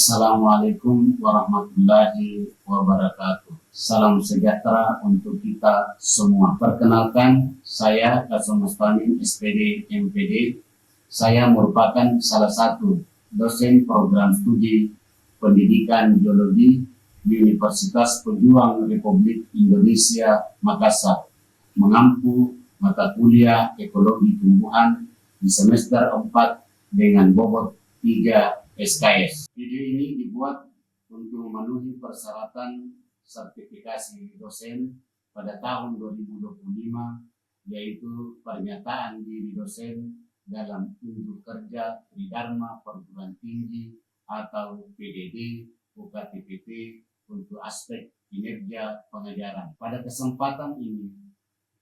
Assalamualaikum warahmatullahi wabarakatuh. Salam sejahtera untuk kita semua. Perkenalkan, saya Kasum Mustami, SPD MPD. Saya merupakan salah satu dosen program studi pendidikan geologi di Universitas Pejuang Republik Indonesia Makassar, mengampu mata kuliah ekologi tumbuhan di semester 4 dengan bobot 3 SKS. Video ini dibuat untuk memenuhi persyaratan sertifikasi dosen pada tahun 2025, yaitu pernyataan diri dosen dalam unjuk kerja Tridharma Perguruan Tinggi atau PDD UKTPP untuk aspek kinerja pengajaran. Pada kesempatan ini,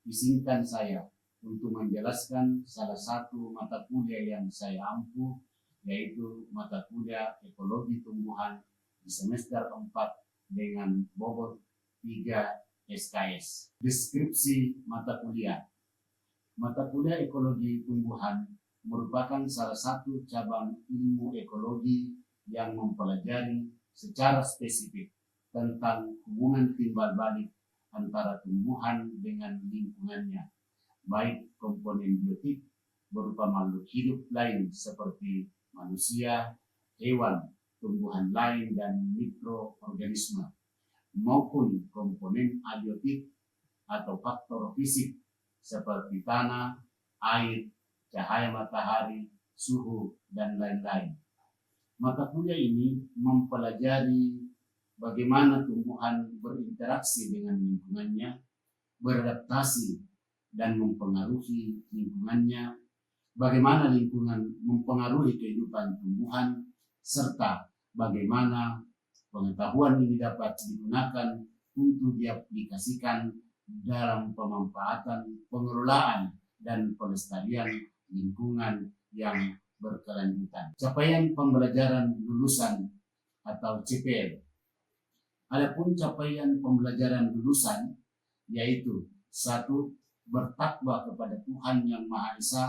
izinkan saya untuk menjelaskan salah satu mata kuliah yang saya ampu, yaitu mata kuliah ekologi tumbuhan di semester 4 dengan bobot 3 SKS. Deskripsi mata kuliah. Mata kuliah ekologi tumbuhan merupakan salah satu cabang ilmu ekologi yang mempelajari secara spesifik tentang hubungan timbal balik antara tumbuhan dengan lingkungannya, baik komponen biotik berupa makhluk hidup lain seperti manusia, hewan, tumbuhan lain, dan mikroorganisme, maupun komponen abiotik atau faktor fisik seperti tanah, air, cahaya matahari, suhu, dan lain-lain. Mata kuliah ini mempelajari bagaimana tumbuhan berinteraksi dengan lingkungannya, beradaptasi dan mempengaruhi lingkungannya, bagaimana lingkungan mempengaruhi kehidupan tumbuhan, serta bagaimana pengetahuan ini dapat digunakan untuk diaplikasikan dalam pemanfaatan, pengelolaan, dan pelestarian lingkungan yang berkelanjutan. Capaian pembelajaran lulusan atau CPL. Adapun capaian pembelajaran lulusan yaitu 1. Bertakwa kepada Tuhan Yang Maha Esa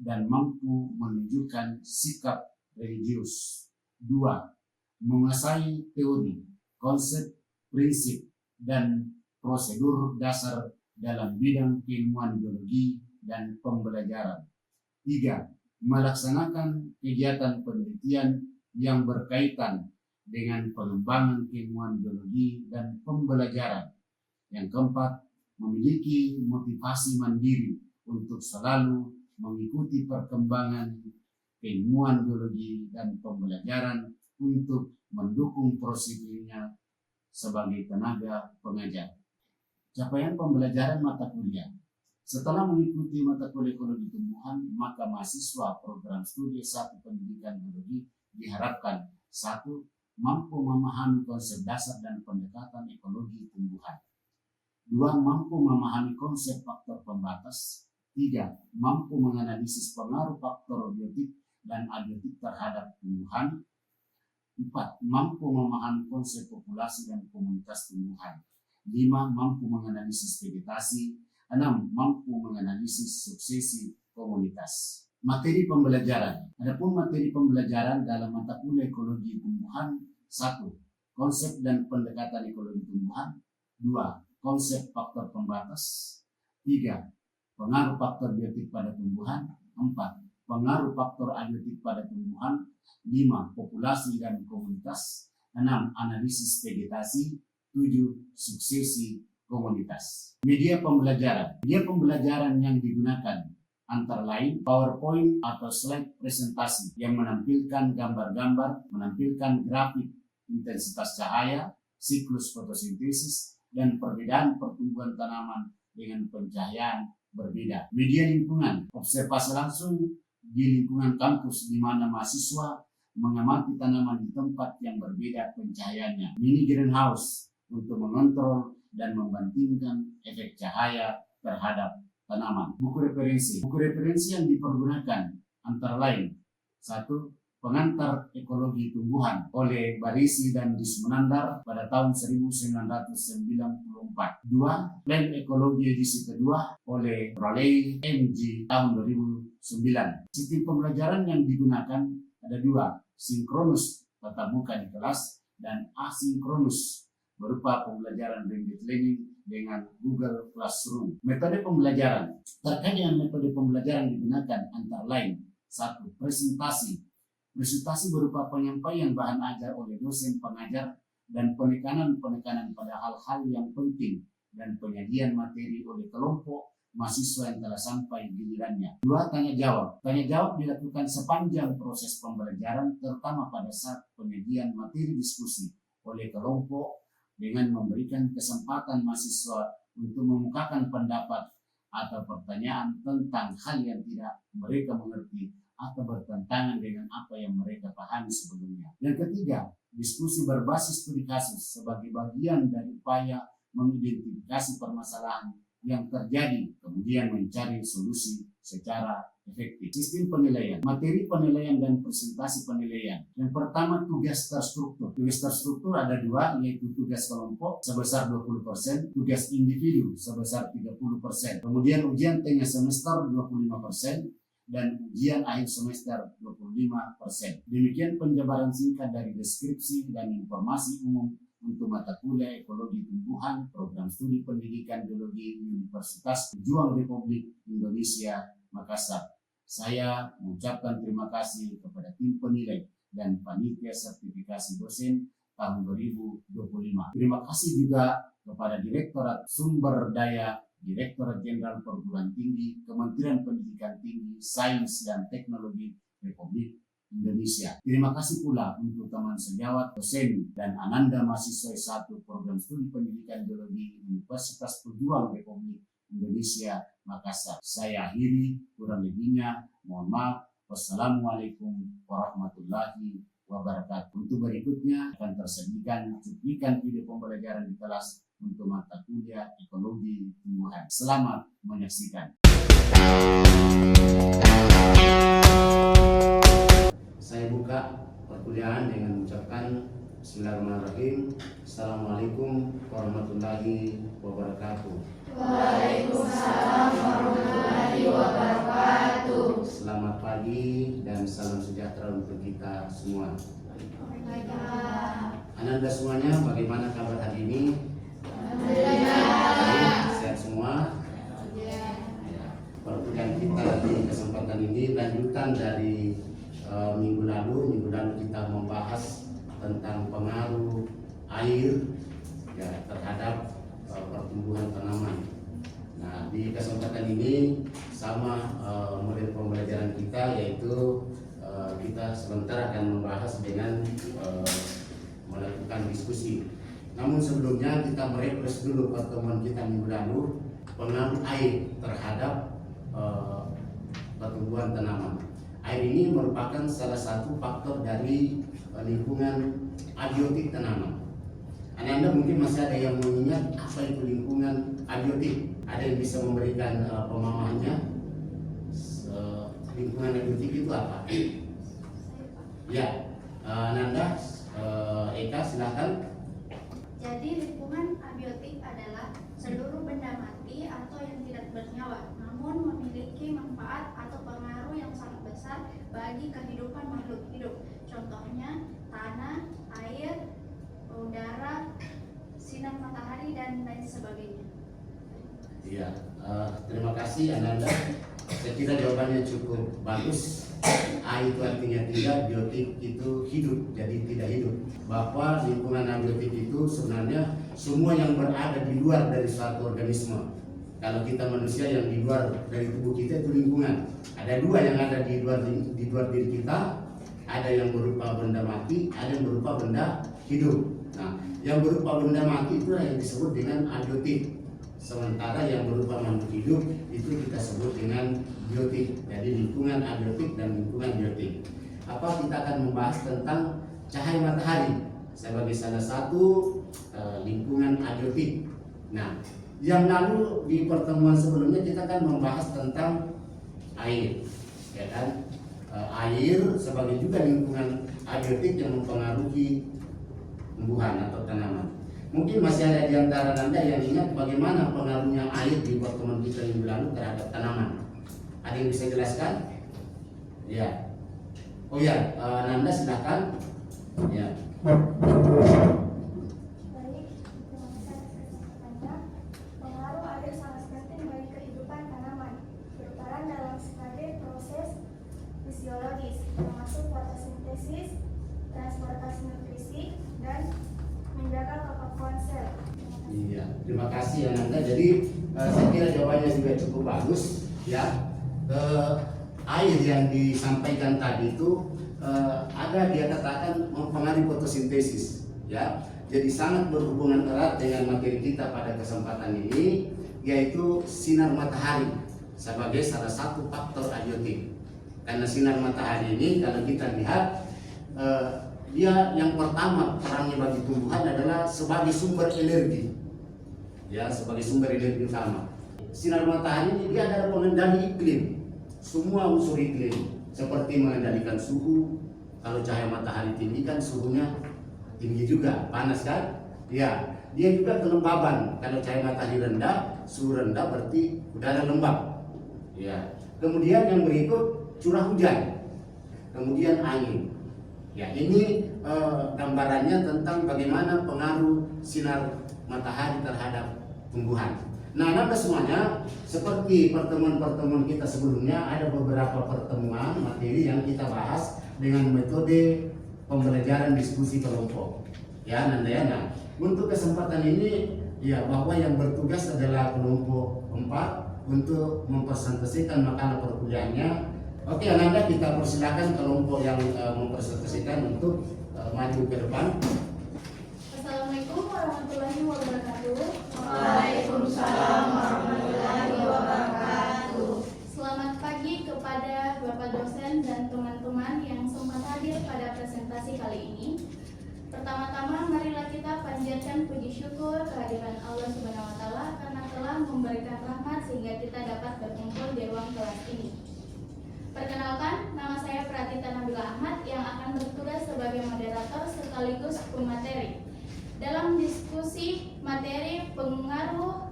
dan mampu menunjukkan sikap religius. 2. Menguasai teori, konsep, prinsip, dan prosedur dasar dalam bidang keilmuan geologi dan pembelajaran. 3. Melaksanakan kegiatan penelitian yang berkaitan dengan pengembangan keilmuan geologi dan pembelajaran. Yang keempat, memiliki motivasi mandiri untuk selalu mengikuti perkembangan keilmuan geologi dan pembelajaran untuk mendukung prosedurnya sebagai tenaga pengajar. Capaian pembelajaran mata kuliah. Setelah mengikuti mata kuliah ekologi tumbuhan, maka mahasiswa program studi S1 pendidikan geologi diharapkan 1. Mampu memahami konsep dasar dan pendekatan ekologi tumbuhan. 2. Mampu memahami konsep faktor pembatas. 3. Mampu menganalisis pengaruh faktor biotik dan abiotik terhadap tumbuhan. 4. Mampu memahami konsep populasi dan komunitas tumbuhan. 5. Mampu menganalisis vegetasi. 6. Mampu menganalisis suksesi komunitas. Materi pembelajaran. Adapun materi pembelajaran dalam mata kuliah ekologi tumbuhan: 1. Konsep dan pendekatan ekologi tumbuhan. 2. Konsep faktor pembatas. 3. Pengaruh faktor biotik pada tumbuhan. 4. Pengaruh faktor abiotik pada tumbuhan. 5. Populasi dan komunitas. 6. Analisis vegetasi. 7. Suksesi komunitas. Media pembelajaran. Media pembelajaran yang digunakan antara lain PowerPoint atau slide presentasi yang menampilkan gambar-gambar, menampilkan grafik intensitas cahaya, siklus fotosintesis, dan perbedaan pertumbuhan tanaman dengan pencahayaan berbeda. Media lingkungan, observasi langsung di lingkungan kampus di mana mahasiswa mengamati tanaman di tempat yang berbeda pencahayaannya. Mini greenhouse untuk mengontrol dan membandingkan efek cahaya terhadap tanaman. Buku referensi. Buku referensi yang dipergunakan antara lain: 1. Pengantar Ekologi Tumbuhan oleh Barisi dan Dismunandar pada tahun 1994. 2. Plan Ekologi edisi kedua oleh Raleigh MG tahun 2009. Sistem pembelajaran yang digunakan ada 2: sinkronus tatap muka di kelas, dan asinkronus berupa pembelajaran blended learning dengan Google Classroom. Metode pembelajaran. Terkait dengan metode pembelajaran digunakan antara lain: 1. Presentasi. Presentasi berupa penyampaian bahan ajar oleh dosen pengajar dan penekanan pada hal-hal yang penting dan penyajian materi oleh kelompok mahasiswa yang telah sampai gilirannya. 2. Tanya jawab. Tanya jawab dilakukan sepanjang proses pembelajaran, terutama pada saat penyajian materi diskusi oleh kelompok dengan memberikan kesempatan mahasiswa untuk mengemukakan pendapat atau pertanyaan tentang hal yang tidak mereka mengerti atau bertentangan dengan apa yang mereka pahami sebelumnya. Yang ketiga, diskusi berbasis studi kasus sebagai bagian dari upaya mengidentifikasi permasalahan yang terjadi, kemudian mencari solusi secara efektif. Sistem penilaian, materi penilaian dan presentasi penilaian. Yang pertama, tugas terstruktur. Tugas terstruktur ada dua, yaitu tugas kelompok sebesar 20%, tugas individu sebesar 30%. Kemudian ujian tengah semester 25%, dan ujian akhir semester 25%. Demikian penjabaran singkat dari deskripsi dan informasi umum untuk mata kuliah Ekologi Tumbuhan, Program Studi Pendidikan Biologi Universitas Pejuang Republik Indonesia Makassar. Saya mengucapkan terima kasih kepada tim penilai dan panitia sertifikasi dosen tahun 2025. Terima kasih juga kepada Direktorat Sumber Daya, Direktorat Jenderal Perguruan Tinggi, Kementerian Pendidikan Tinggi, Sains dan Teknologi Republik Indonesia. Terima kasih pula untuk teman sejawat, dosen, dan Ananda mahasiswa S1 Program Studi Pendidikan Biologi Universitas Pejuang Republik Indonesia Makassar. Saya akhiri, kurang lebihnya mohon maaf. Wassalamualaikum warahmatullahi wabarakatuh. Untuk berikutnya akan tersediakan cuplikan video pembelajaran di kelas untuk mata kuliah Ekologi Tumbuhan. Selamat menyaksikan. Saya buka perkuliahan dengan mengucapkan Bismillahirrahmanirrahim. Assalamualaikum warahmatullahi wabarakatuh. Waalaikumsalam warahmatullahi wabarakatuh. Selamat pagi dan salam sejahtera untuk kita semua. Ananda semuanya, bagaimana kabar hari ini? Alhamdulillah. Sehat semua? Perkuliahan kita di kesempatan ini lanjutan dari minggu lalu kita membahas tentang pengaruh air ya, terhadap pertumbuhan tanaman. Nah, di kesempatan ini sama model pembelajaran kita, yaitu kita sebentar akan membahas dengan melakukan diskusi. Namun sebelumnya kita merefresh dulu pertemuan kita minggu lalu, pengaruh air terhadap pertumbuhan tanaman. Air ini merupakan salah satu faktor dari lingkungan abiotik tanaman. Anda mungkin masih ada yang mengingat apa itu lingkungan abiotik. Ada yang bisa memberikan pemahamannya? Lingkungan abiotik itu apa? Ya, Nanda, Eka, silakan. Jadi lingkungan abiotik adalah seluruh benda mati atau yang tidak bernyawa, namun memiliki manfaat atau pengaruh yang sangat besar bagi kehidupan makhluk hidup. Contohnya tanah, air, udara, sinar matahari, dan lain sebagainya. Iya, terima kasih Ananda. Saya kira jawabannya cukup bagus. A itu artinya tidak, biotik itu hidup, jadi tidak hidup. Bahwa lingkungan abiotik itu sebenarnya semua yang berada di luar dari suatu organisme. Kalau kita manusia, yang di luar dari tubuh kita itu lingkungan. Ada dua yang ada di luar diri kita. Ada yang berupa benda mati, ada yang berupa benda hidup. Nah, yang berupa benda mati itu yang disebut dengan abiotik. Sementara yang berupa makhluk hidup itu kita sebut dengan biotik. Jadi lingkungan abiotik dan lingkungan biotik. Kita akan membahas tentang cahaya matahari sebagai salah satu lingkungan abiotik. Nah, yang lalu di pertemuan sebelumnya kita akan membahas tentang air, ya kan? Air sebagai juga lingkungan abiotik yang mempengaruhi tumbuhan atau tanaman. Mungkin masih ada di antara Anda yang ingat bagaimana pengaruhnya air di pertemuan kita minggu lalu terhadap tanaman. Ada yang bisa jelaskan? Ya. Oh ya, Nanda silakan. Ya. Baik, terima kasih atas kesempatannya. Pengaruh air sangat penting bagi kehidupan tanaman, berperan dalam sebagai proses fisiologis, termasuk fotosintesis, transportasi nutrisi, dan menjaga kepekuan sel. Iya, terima kasih Ananda. Jadi saya kira jawabannya juga cukup bagus ya. Air yang disampaikan tadi itu ada dia katakan mempengaruhi fotosintesis ya. Jadi sangat berhubungan erat dengan materi kita pada kesempatan ini, yaitu sinar matahari sebagai salah satu faktor abiotik. Karena sinar matahari ini kalau kita lihat dia yang pertama perannya bagi tumbuhan adalah sebagai sumber energi. Ya, sebagai sumber energi utama. Sinar matahari ini dia adalah pengendali iklim. Semua unsur iklim seperti mengendalikan suhu. Kalau cahaya matahari tinggi kan suhunya tinggi juga, panas kan? Ya, dia juga kelembaban. Kalau cahaya matahari rendah, suhu rendah berarti udara lembab. Ya. Kemudian yang berikut curah hujan. Kemudian angin. Ya, ini gambarannya tentang bagaimana pengaruh sinar matahari terhadap tumbuhan. Nah, Anda semuanya seperti pertemuan-pertemuan kita sebelumnya, ada beberapa pertemuan materi yang kita bahas dengan metode pembelajaran diskusi kelompok. Ya, Nanda ya. Nah, untuk kesempatan ini ya bahwa yang bertugas adalah kelompok 4 untuk mempresentasikan makalah perkuliahannya. Oke, Ananda, kita persilakan kelompok yang mempresentasikan untuk maju ke depan. Assalamualaikum warahmatullahi wabarakatuh. Waalaikumsalam warahmatullahi wabarakatuh. Selamat pagi kepada Bapak dosen dan teman-teman yang sempat hadir pada presentasi kali ini. Pertama-tama marilah kita panjatkan puji syukur kehadiran Allah Subhanahu wa taala karena telah memberikan rahmat sehingga kita dapat berkumpul di ruang kelas ini. Perkenalkan, nama saya Pratita Nabila Ahmad yang akan bertugas sebagai moderator sekaligus pemateri dalam diskusi materi pengaruh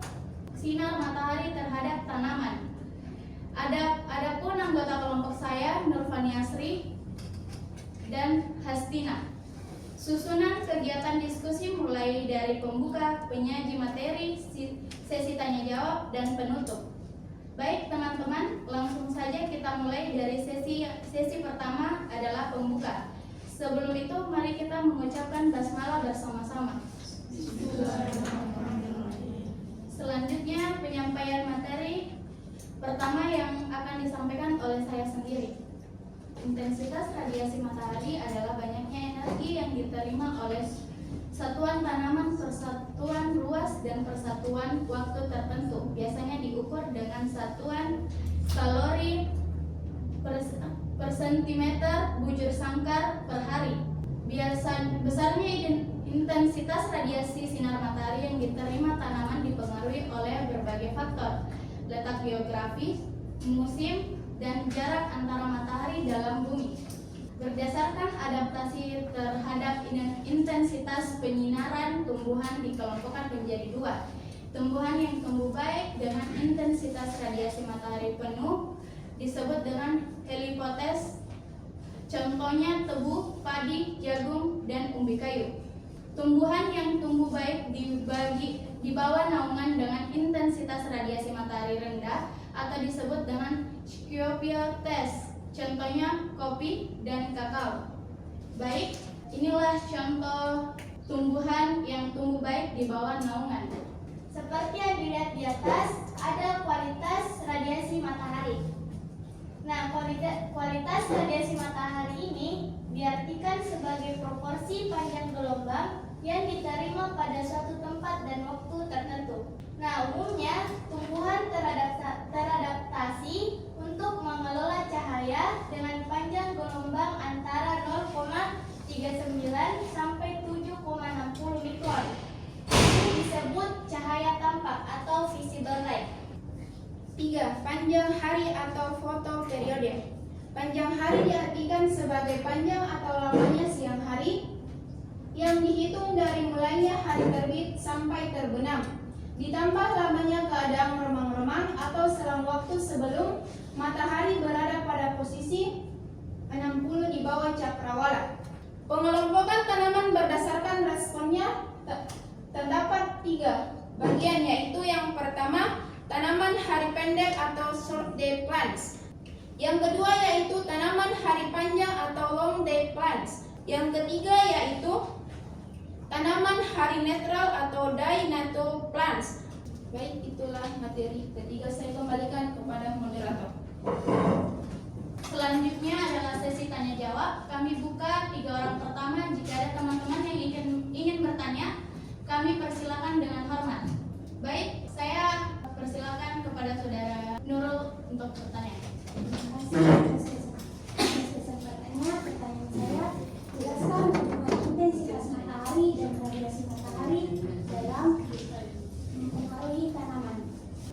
sinar matahari terhadap tanaman. Adapun anggota kelompok saya Nurfani Asri dan Hastina. Susunan kegiatan diskusi mulai dari pembuka, penyaji materi, sesi tanya jawab, dan penutup. Baik teman-teman, langsung saja kita mulai dari sesi pertama adalah pembuka. Sebelum itu, mari kita mengucapkan basmalah bersama-sama. Selanjutnya, penyampaian materi pertama yang akan disampaikan oleh saya sendiri. Intensitas radiasi matahari adalah banyaknya energi yang diterima oleh satuan tanaman, persatuan luas, dan persatuan waktu tertentu. Biasanya diukur dengan satuan kalori per sentimeter bujur sangkar per hari. Besarnya intensitas radiasi sinar matahari yang diterima tanaman dipengaruhi oleh berbagai faktor, letak geografis, musim, dan jarak antara matahari dalam bumi. Berdasarkan adaptasi terhadap intensitas penyinaran, tumbuhan dikelompokkan menjadi 2. Tumbuhan yang tumbuh baik dengan intensitas radiasi matahari penuh disebut dengan helipotes. Contohnya tebu, padi, jagung, dan umbi kayu. Tumbuhan yang tumbuh baik di bawah naungan dengan intensitas radiasi matahari rendah atau disebut dengan sciopiotes. Contohnya kopi dan kakao. Baik, inilah contoh tumbuhan yang tumbuh baik di bawah naungan. Seperti yang dilihat di atas, ada kualitas radiasi matahari. Nah, kualitas radiasi matahari ini diartikan sebagai proporsi panjang gelombang yang diterima pada suatu tempat dan waktu tertentu. Nah, umumnya tumbuhan teradaptasi untuk mengelola cahaya dengan panjang gelombang antara 0,39 sampai 7,60 mikron. Ini disebut cahaya tampak atau visible light. 3. Panjang hari atau fotoperiode. Panjang hari diartikan sebagai panjang atau lamanya siang hari yang dihitung dari mulainya hari terbit sampai terbenam, ditambah lamanya keadaan remang-remang atau selang waktu sebelum matahari berada pada posisi 60 di bawah cakrawala. Pengelompokan tanaman berdasarkan responnya terdapat 3 bagian, yaitu yang pertama tanaman hari pendek atau short day plants. Yang kedua yaitu tanaman hari panjang atau long day plants. Yang ketiga yaitu tanaman hari netral atau dinatal plants. Baik, itulah materi ketiga. Saya kembalikan kepada moderator. Selanjutnya adalah sesi tanya jawab. Kami buka 3 orang pertama. Jika ada teman-teman yang ingin bertanya, kami persilakan dengan hormat. Baik, saya persilakan kepada saudara Nurul untuk bertanya. Terima kasih atas kesempatannya. Pertanyaan saya, jelaskan hubungan intensitas matahari dan radiasi matahari dalam mempengaruhi tanaman.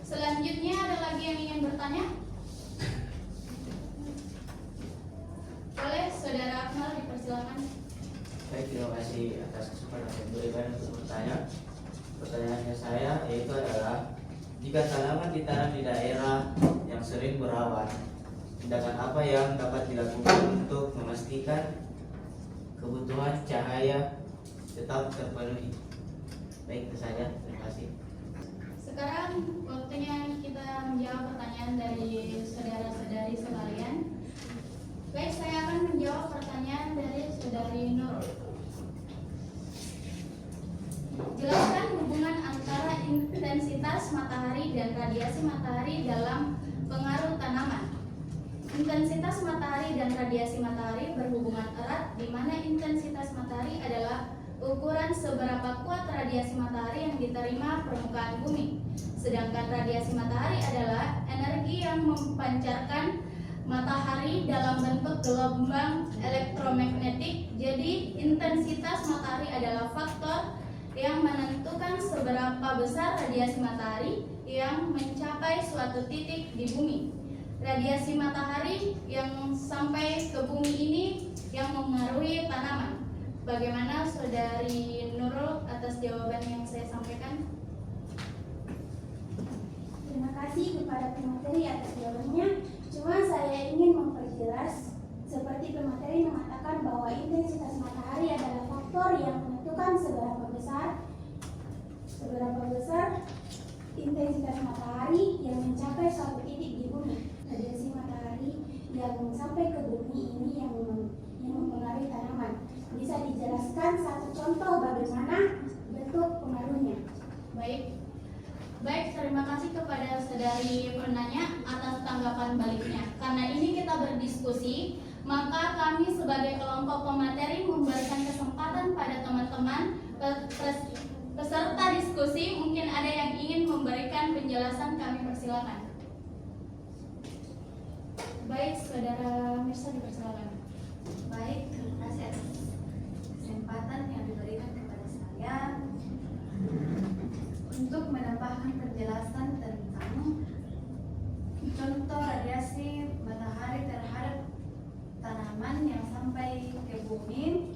Selanjutnya ada lagi yang ingin bertanya? Boleh, saudara Akmal dipersilakan. Baik, terima kasih atas kesempatan yang diberikan untuk bertanya. Pertanyaannya saya yaitu adalah, jika tanaman ditanam di daerah yang sering berawan, tindakan apa yang dapat dilakukan untuk memastikan kebutuhan cahaya tetap terpenuhi? Baik, itu saja. Terima kasih. Sekarang waktunya kita menjawab pertanyaan dari saudara-saudari sekalian. Baik, saya akan menjawab pertanyaan dari saudari Nurul. Jelaskan hubungan antara intensitas matahari dan radiasi matahari dalam pengaruh tanaman. Intensitas matahari dan radiasi matahari berhubungan erat, di mana intensitas matahari adalah ukuran seberapa kuat radiasi matahari yang diterima permukaan bumi. Sedangkan radiasi matahari adalah energi yang memancarkan matahari dalam bentuk gelombang elektromagnetik. Jadi intensitas matahari adalah faktor yang menentukan seberapa besar radiasi matahari yang mencapai suatu titik di bumi. Radiasi matahari yang sampai ke bumi ini yang mempengaruhi tanaman. Bagaimana saudari Nurul atas jawaban yang saya sampaikan? Terima kasih kepada pemateri atas jawabannya. Cuma saya ingin memperjelas, seperti pemateri mengatakan bahwa intensitas matahari adalah faktor yang menentukan seberapa besar intensitas matahari yang mencapai suatu titik di bumi. Radiasi matahari yang sampai ke bumi ini yang mempengaruhi tanaman. Bisa dijelaskan satu contoh bagaimana bentuk pengaruhnya? Baik, terima kasih kepada saudari penanya atas tanggapan baliknya. Karena ini kita berdiskusi, maka kami sebagai kelompok pemateri memberikan kesempatan pada teman-teman peserta diskusi. Mungkin ada yang ingin memberikan penjelasan, kami persilakan. Baik, saudara Mirsa dipersilakan. Baik, terima kasih atas kesempatan yang diberikan kepada saya untuk menambahkan penjelasan tentang contoh radiasi matahari terhadap tanaman yang sampai ke bumi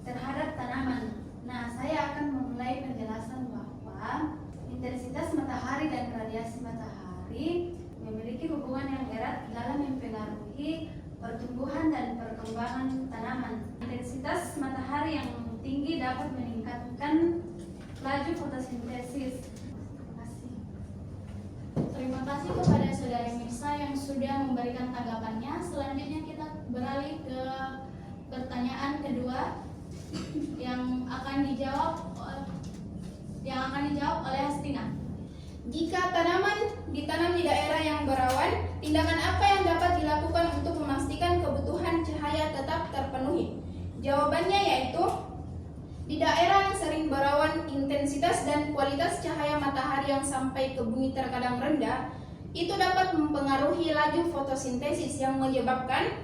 terhadap tanaman. Nah, saya akan memulai penjelasan bahwa intensitas matahari dan radiasi matahari memiliki hubungan yang erat dalam mempengaruhi pertumbuhan dan perkembangan tanaman. Intensitas matahari yang tinggi dapat meningkatkan laju fotosintesis. Terima kasih kepada saudari Mirsa yang sudah memberikan tanggapannya. Selanjutnya kita beralih ke pertanyaan kedua yang akan dijawab oleh Hastina. Jika tanaman ditanam di daerah yang berawan, tindakan apa yang dapat dilakukan untuk memastikan kebutuhan cahaya tetap terpenuhi? Jawabannya yaitu, di daerah yang sering berawan, intensitas dan kualitas cahaya matahari yang sampai ke bumi terkadang rendah, itu dapat mempengaruhi laju fotosintesis yang menyebabkan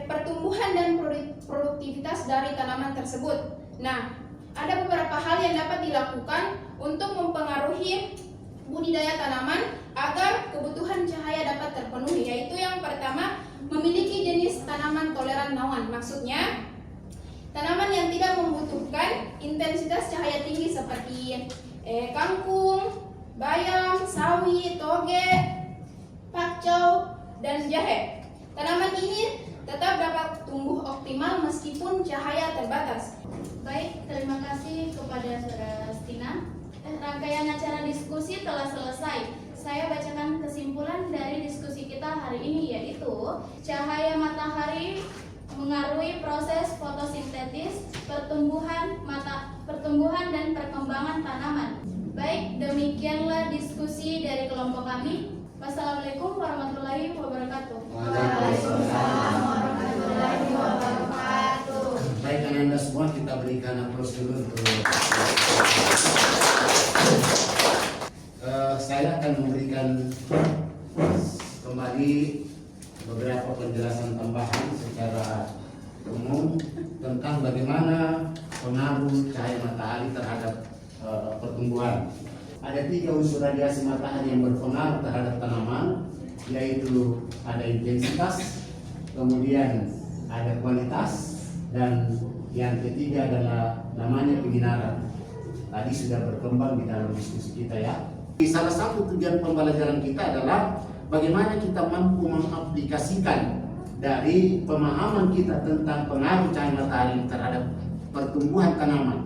pertumbuhan dan produktivitas dari tanaman tersebut. Nah, ada beberapa hal yang dapat dilakukan untuk mempengaruhi budidaya tanaman agar kebutuhan cahaya dapat terpenuhi, yaitu yang pertama, memiliki jenis tanaman toleran naungan. Maksudnya, tanaman yang tidak membutuhkan intensitas cahaya tinggi seperti kangkung, bayam, sawi, toge, pakcoy, dan jahe. Tanaman ini tetap dapat tumbuh optimal meskipun cahaya terbatas. Baik, terima kasih kepada Saudara Stina. Rangkaian acara diskusi telah selesai. Saya bacakan kesimpulan dari diskusi kita hari ini, yaitu cahaya matahari mengaruhi proses fotosintesis, pertumbuhan dan perkembangan tanaman. Baik, demikianlah diskusi dari kelompok kami. Wassalamualaikum warahmatullahi wabarakatuh. Waalaikumsalam warahmatullahi wabarakatuh. Baik, Anda semua kita berikan aplaus dulu untuk saya akan memberikan kembali beberapa penjelasan tambahan secara umum tentang bagaimana pengaruh cahaya matahari terhadap pertumbuhan. Ada 3 unsur radiasi matahari yang berpengaruh terhadap tanaman, yaitu ada intensitas, kemudian ada kualitas, dan yang ketiga adalah namanya penyinaran. Tadi sudah berkembang di dalam diskusi kita ya. Salah satu tujuan pembelajaran kita adalah bagaimana kita mampu mengaplikasikan dari pemahaman kita tentang pengaruh cahaya matahari terhadap pertumbuhan tanaman.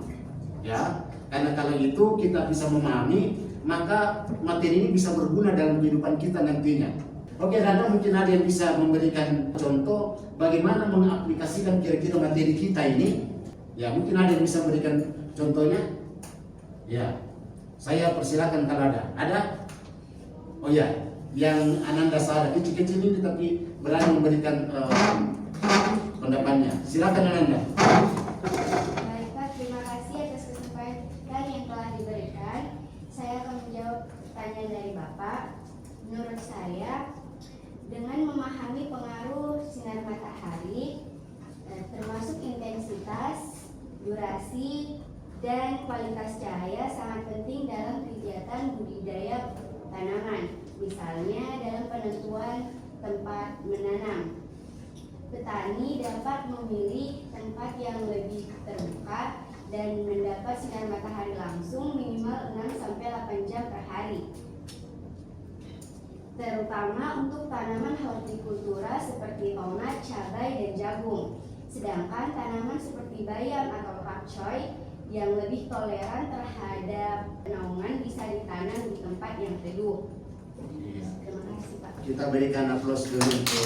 Ya, karena kalau itu kita bisa memahami, maka materi ini bisa berguna dalam kehidupan kita nantinya. Oke, Randa, mungkin ada yang bisa memberikan contoh bagaimana mengaplikasikan kira-kira materi kita ini. Ya, mungkin ada yang bisa memberikan contohnya. Ya, saya persilakan kalau ada. Ada? Oh ya, yang Ananda Sada kecil-kecil ini tapi berani memberikan pendapatnya. Silakan Ananda. Baik Pak, terima kasih atas kesempatan yang telah diberikan. Saya akan menjawab pertanyaan dari Bapak. Menurut saya, dengan memahami pengaruh sinar matahari, termasuk intensitas, durasi, dan kualitas cahaya sangat penting dalam kegiatan budidaya tanaman, misalnya dalam penentuan tempat menanam. Petani dapat memilih tempat yang lebih terbuka dan mendapat sinar matahari langsung minimal 6-8 jam per hari, terutama untuk tanaman hortikultura seperti tomat, cabai, dan jagung. Sedangkan tanaman seperti bayam atau pakcoy yang lebih toleran terhadap naungan bisa ditanam di tempat yang teduh. Terima kasih Pak. Kita berikan aplaus dulu untuk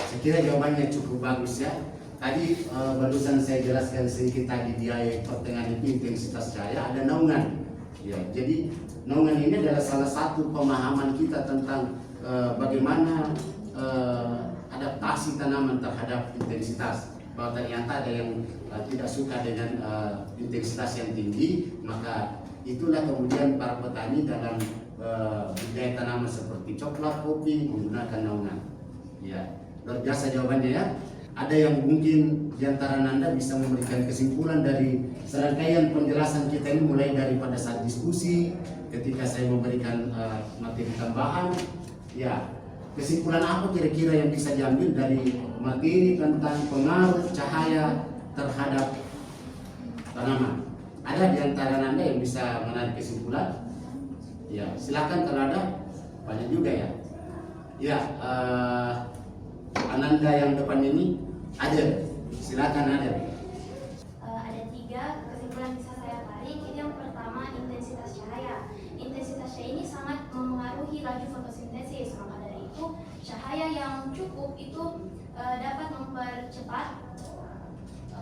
saya kira jawabannya cukup bagus ya. Tadi barusan saya jelaskan sedikit tadi di ayat pertengahan itu intensitas cahaya, ada naungan. Ya, jadi naungan ini adalah salah satu pemahaman kita tentang bagaimana adaptasi tanaman terhadap intensitas. Bahwa ternyata ada yang tidak suka dengan intensitas yang tinggi, maka itulah kemudian para petani dalam budidaya tanaman seperti coklat, kopi menggunakan naungan. Ya, luar biasa jawabannya ya. Ada yang mungkin diantara Anda bisa memberikan kesimpulan dari serangkaian penjelasan kita ini, mulai dari pada saat diskusi, ketika saya memberikan materi tambahan, ya. Kesimpulan apa kira-kira yang bisa diambil dari materi tentang pengaruh cahaya terhadap tanaman? Ada di antara Anda yang bisa menarik kesimpulan? Ya, silakan kalau ada. Banyak juga ya. Ya, Ananda yang depan ini ada. Silakan ada. Ada 3 kesimpulan bisa saya tarik. Ini yang pertama, intensitas cahaya. Intensitas cahaya ini sangat memengaruhi laju fotosintesis. Maka dari itu, cahaya yang cukup itu dapat mempercepat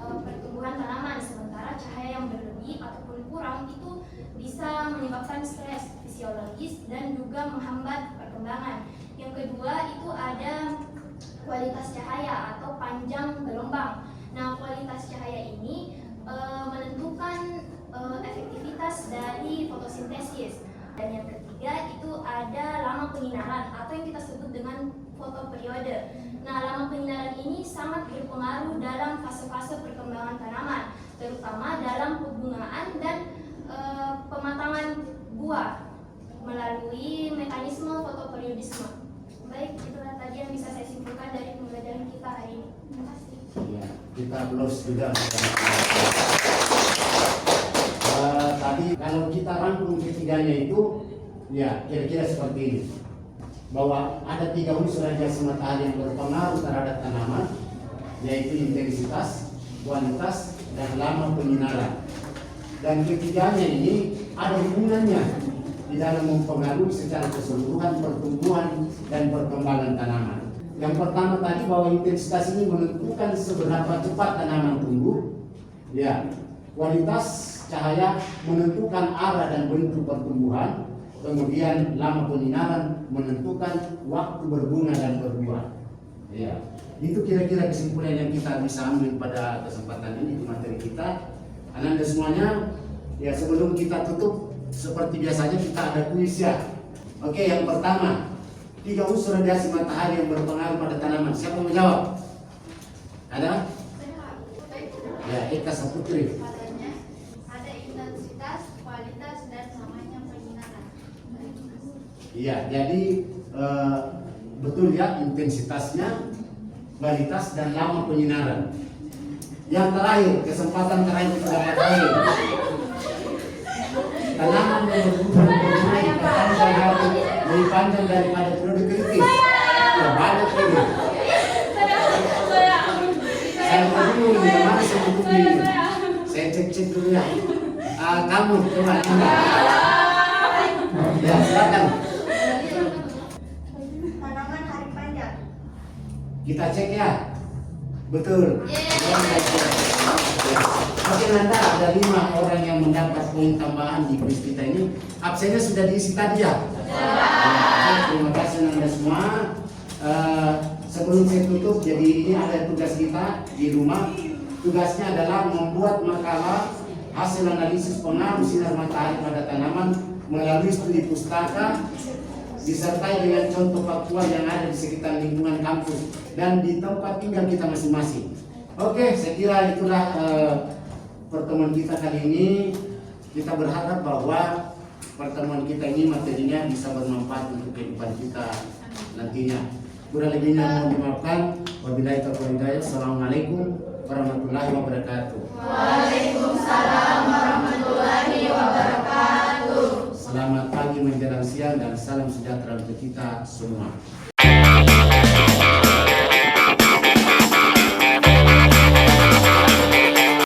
pertumbuhan tanaman, sementara cahaya yang berlebih ataupun kurang itu bisa menyebabkan stres fisiologis dan juga menghambat perkembangan. Yang kedua itu ada kualitas cahaya atau panjang gelombang. Nah, kualitas cahaya ini menentukan efektivitas dari fotosintesis. Dan yang ketiga itu ada lama penyinaran atau yang kita sebut dengan fotoperiode. Nah, lama penyinaran ini sangat berpengaruh dalam fase-fase perkembangan tanaman, terutama dalam pembungaan dan pematangan buah melalui mekanisme fotoperiodisme. Baik, itulah tadi yang bisa saya simpulkan dari pembelajaran kita hari ini. Terima kasih. Ya, kita close juga. Tadi kalau kita rangkum ketiganya itu, ya kira-kira seperti ini. bahwa ada 3 unsur radiasi matahari yang berpengaruh terhadap tanaman, yaitu intensitas, kualitas, dan lama penyinaran. Dan ketiganya ini ada hubungannya di dalam mempengaruhi secara keseluruhan pertumbuhan dan perkembangan tanaman. Yang pertama tadi bahwa intensitas ini menentukan seberapa cepat tanaman tumbuh. Ya, kualitas cahaya menentukan arah dan bentuk pertumbuhan. Kemudian lama penyinaran menentukan waktu berbunga dan berbuah. Ya, itu kira-kira kesimpulan yang kita bisa ambil pada kesempatan ini di materi kita. Anda semuanya, ya sebelum kita tutup seperti biasanya kita ada kuis ya. Oke, yang pertama, 3 unsur radiasi matahari yang berpengaruh pada tanaman. Siapa yang menjawab? Ada? Ya, Eka Saputri. Padanya ada intensitas, kualitas, dan lamanya penyinaran. Iya, jadi betul ya, intensitasnya, kualitas, dan lama penyinaran. Yang terakhir, kesempatan terakhir kita dapat air. Tanaman yang berbuah lebih panjang daripada periode kritis. Ya, banyak ini. Saya mau dulu, mana saya butuh ini. Saya cek dulu ya. Kamu coba. Ya, silakan. Tanaman hari panjang. Kita cek ya. Betul. Oke, Nanda, ada 5 orang yang mendapat poin tambahan di kuis kita ini. Absennya sudah diisi tadi ya? Ya, terima kasih Nanda semua. Sebelum saya tutup, jadi ini ada tugas kita di rumah. Tugasnya adalah membuat makalah hasil analisis pengaruh sinar matahari pada tanaman melalui studi pustaka, disertai dengan contoh faktual yang ada di sekitar lingkungan kampus dan di tempat tinggal kita masing-masing. Oke, saya kira itulah pertemuan kita kali ini. Kita berharap bahwa pertemuan kita ini materinya bisa bermanfaat untuk kehidupan kita nantinya. Kurang lebihnya mohon dimaafkan. Wabillahi taufiq wal hidayah. Assalamualaikum warahmatullahi wabarakatuh. Waalaikumsalam warahmatullahi wabarakatuh. Selamat pagi menjelang siang dan salam sejahtera untuk kita semua.